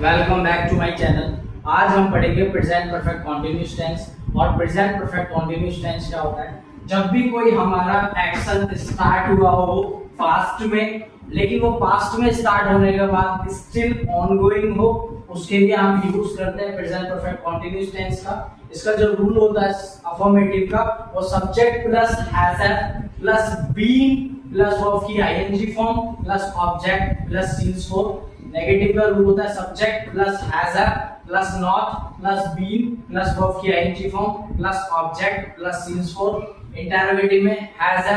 Welcome back to my channel. आज हम पढ़ेंगे प्रेजेंट परफेक्ट कॉन्टिन्यूअस टेंस। और प्रेजेंट परफेक्ट कॉन्टिन्यूअस टेंस क्या होता है? जब भी कोई हमारा एक्शन स्टार्ट हुआ हो पास्ट में, लेकिन वो पास्ट में स्टार्ट होने के बाद स्टिल ऑनगोइंग हो, उसके लिए हम यूज करते हैं प्रेजेंट परफेक्ट कॉन्टिन्यूअस टेंस का। इसका जो रूल होता है अफर्मेटिव का, वो subject plus has plus being plus verb की ING form plus object plus since for. Negative का रूल होता है subject plus has plus not plus being plus verb की ING form plus object plus since for. Interrogative में has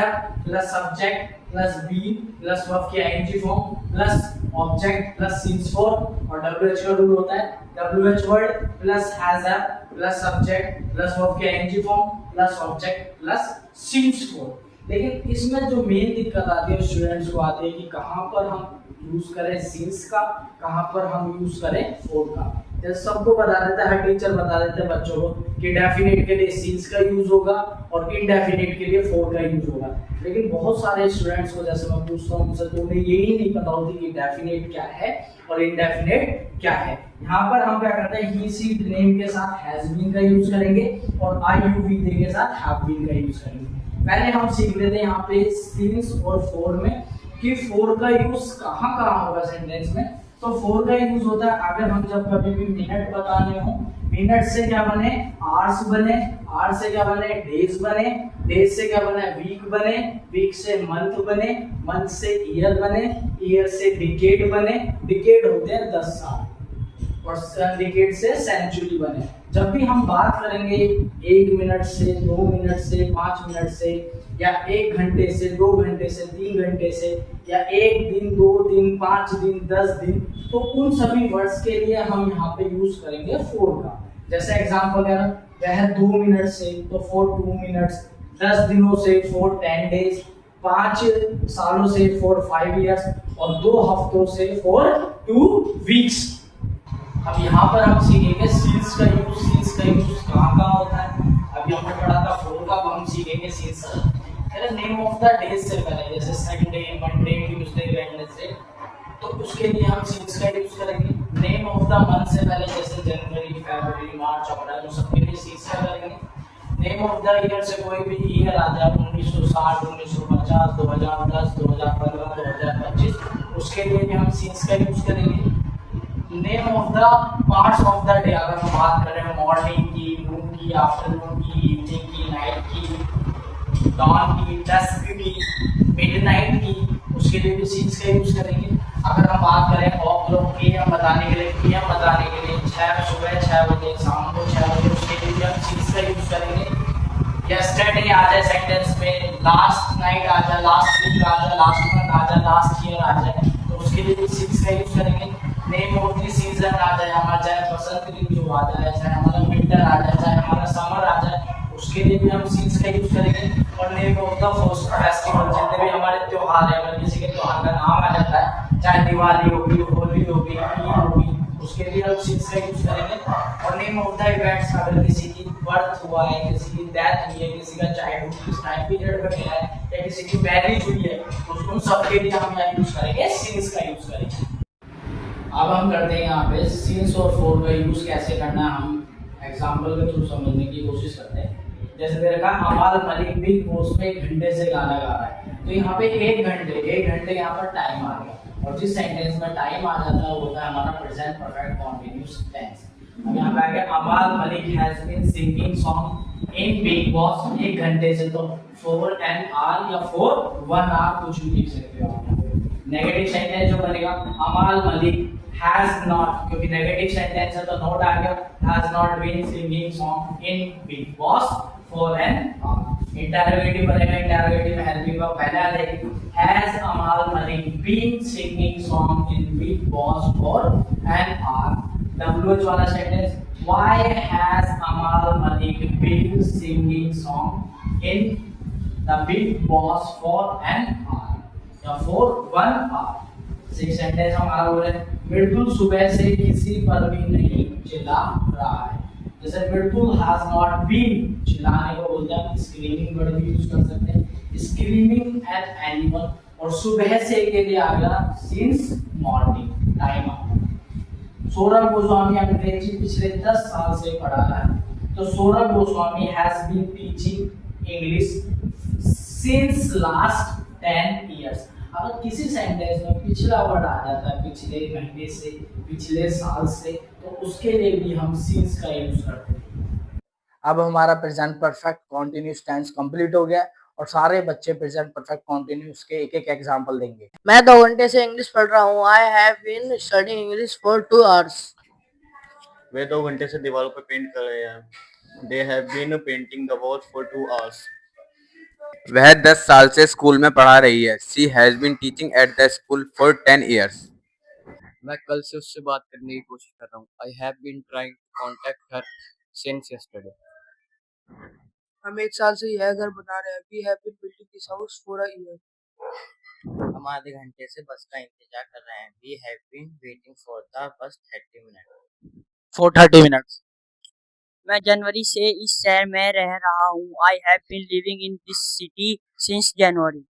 plus subject plus being plus verb की ING form plus object plus since for. और WH का rule होता है WH word plus has plus subject plus verb की ING form plus object plus since for. लेकिन इसमें जो main दिक्कत आती है स्टूडेंट्स को आती है कि कहाँ पर हम यूज करें सीन्स का, कहाँ पर हम यूज करें फॉर का। जैसे सबको बता देता है, हर टीचर बता देते हैं बच्चों को कि डेफिनेट के लिए सीन्स का यूज होगा और इनडेफिनेट के लिए फॉर का यूज होगा। लेकिन बहुत सारे स्टूडेंट्स को जैसे मैं पूछता हूँ उनसे, तो उन्हें यही नहीं पता होती कि डेफिनेट क्या है और इनडेफिनेट क्या है। यहाँ पर हम क्या करते हैं, ही सी नेम के साथ हैज बीन का यूज करेंगे और आई यू वी दे के साथ हैव बीन का यूज करेंगे। पहले हम सीख लेते हैं यहाँ पे सीन्स और फॉर में कि फॉर का यूज कहाँ कहाँ होगा सेंटेंस में। तो फॉर का यूज होता है अगर हम जब कभी भी मिनट बताने हो, मिनट से क्या बने आवर्स बने, आवर्स से क्या बने डेज बने, डेज से क्या बने वीक बने, वीक से मंथ बने, मंथ से ईयर बने, ईयर से डिकेड बने, डिकेड होते हैं 10 साल और डिकेड से सेंचुरी बने। जब भी हम बात करेंगे 1 मिनट से 2 मिनट से 5 मिनट से या 1 घंटे से 2 घंटे से 3 घंटे से या 1 दिन 2 दिन 5 दिन 10 दिन, तो उन सभी वर्ड्स के लिए हम यहाँ पे यूज करेंगे फॉर का। जैसे एग्जांपल है वह 2 मिनट से तो फॉर 2 मिनट्स, 10 दिनों से फॉर 10 डेज, 5 सालों से फॉर 5 इयर्स और 2 हफ्तों से फॉर 2 वीक्स। अब यहाँ पर हम सीखेंगे सीन्स का यूज। सीन्स का यूज कहाँ कहाँ होता है? अभी हमने पढ़ा था फॉर का, हम सीखेंगे सीन्स का। नेम ऑफ द डेज से पहले, जैसे संडे मंडे ट्यूसडे वेडनेसडे, तो उसके लिए हम सीन्स का यूज करेंगे। नेम ऑफ द मंथ से पहले, जैसे जनवरी फरवरी मार्च अप्रैल, उस सबके लिए सीन्स का करेंगे। नेम ऑफ द ईयर से कोई भी ईयर आ जाए, 1960 1950 2010 2015 2025, उसके लिए भी हम सीन्स का यूज करेंगे। Name of the parts of the day, अगर हम बात करें मॉर्निंग की, नून की, आफ्टरनून की, इवनिंग की, नाइट की, डॉन की, डस्क की, मिडनाइट की, उसके लिए भी सीन्स का यूज करेंगे। अगर हम बात करें एएम बताने के लिए, पीएम बताने के लिए, सुबह 6 बजे शाम को 6 बजे, उसके लिए भी हम सीन्स का यूज करेंगे। यस्टरडे आ जाए सेंटेंस में, लास्ट नाइट आ जाए, लास्ट वीक आ जाए, लास्ट मंथ आ जाए, लास्ट ईयर आ जाए, तो उसके लिए भी सीन्स का यूज करेंगे। नेम ऑफ द सीजन आ जाए हमारा, चाहे बसंत ऋतु आ जाए, चाहे हमारा विंटर आ जाए, चाहे हमारा समर आ जाए, उसके लिए भी हम सीन्स का यूज करेंगे। और नेम ऑफ द फेस्टिवल, जितने भी हमारे त्योहार है, अगर किसी के त्योहार का नाम आ जाता है, चाहे दिवाली होगी, होली होगी, ईद होगी, उसके लिए हम सीन्स का यूज करेंगे। और नेम ऑफ द इवेंट्स, अगर किसी की बर्थ हुआ है, किसी की डेथ हुई है, किसी का चाइल्डहुड किस टाइम पीरियड में गया है, या किसी की मैरिज हुई है, तो उन सब के लिए हम यहाँ यूज करेंगे सीन्स का यूज करेंगे। अब हम करते हैं यहाँ पे सीन्स और फॉर का यूज कैसे करना है, हम एग्जांपल के थ्रू समझने की कोशिश करते हैं। जैसे मेरे कहा अमाल मलिक बिग बॉस में 1 घंटे से गाना गा रहा है, तो यहाँ पे 1 घंटे यहाँ पर टाइम आ गया, और जिस सेंटेंस में टाइम आ जाता है वो होता है हमारा प्रेजेंट परफेक्ट कॉन्टिन्यूअस टेंस। अब यहाँ पे आ गया Amaal Malik has been singing song in Bigg Boss 1 घंटे से, तो फॉर एन आवर या फॉर 1 आवर कुछ भी लिख सकते हो आप। नेगेटिव सेंटेंस जो बनेगा अमाल मलिक has not, क्योंकि नेगेटिव सेंटेंस है तो नॉट आ गया, has not been singing song in Big Boss for an hour। Interrogative बनेगा, इंटरोगेटिव में हेल्पिंग वर्ब पहले आ जाएगी, has अमाल Malik been singing song in Big Boss for an hour। WH वाला सेंटेंस, why has अमाल Malik been singing song in the Big Boss for an hour या for 1 hour। Six sentence हमारा बोले मृदुल सुबह से किसी पर भी नहीं चिल्ला रहा है। जैसे मृदुल हैज नॉट बीन, चिल्लाने को बोलते हैं स्क्रीमिंग वर्ड भी यूज कर सकते हैं, स्क्रीमिंग एट एनीवन। और सुबह से के लिए आ गया सिंस मॉर्निंग, टाइम आ सौरभ गोस्वामी अंग्रेजी पिछले 10 साल से पढ़ा रहा है। तो Saurabh Goswami has been teaching English since last 10 years. अगर किसी सेंटेंस में पिछला वर्ड आ जाता है पिछले महीने से, पिछले साल से, तो उसके लिए भी हम सिंस का यूज करते हैं। अब हमारा present perfect continuous tense complete हो गया और सारे बच्चे प्रेजेंट परफेक्ट कॉन्टिन्यूस के एक एक एग्जाम्पल देंगे। मैं 2 घंटे से इंग्लिश पढ़ रहा हूँ। I have been studying English for 2 hours. वे 2 घंटे से दीवारों पर पेंट कर रहे हैं। They have been painting the wall for 2 hours. वह 10 साल से स्कूल में पढ़ा रही है। She has been teaching at the school for 10 years। मैं कल से उससे बात करने की कोशिश कर रहा हूँ। I have been trying to contact her since yesterday. हम 1 साल से यह घर बना रहे हैं। We have been building this house for a year. हम आधे घंटे से बस का इंतजार कर रहे हैं। We have been waiting for the bus 30 minute. For 30 minutes. मैं जनवरी से इस शहर में रह रहा हूँ। I have been living in this city since January.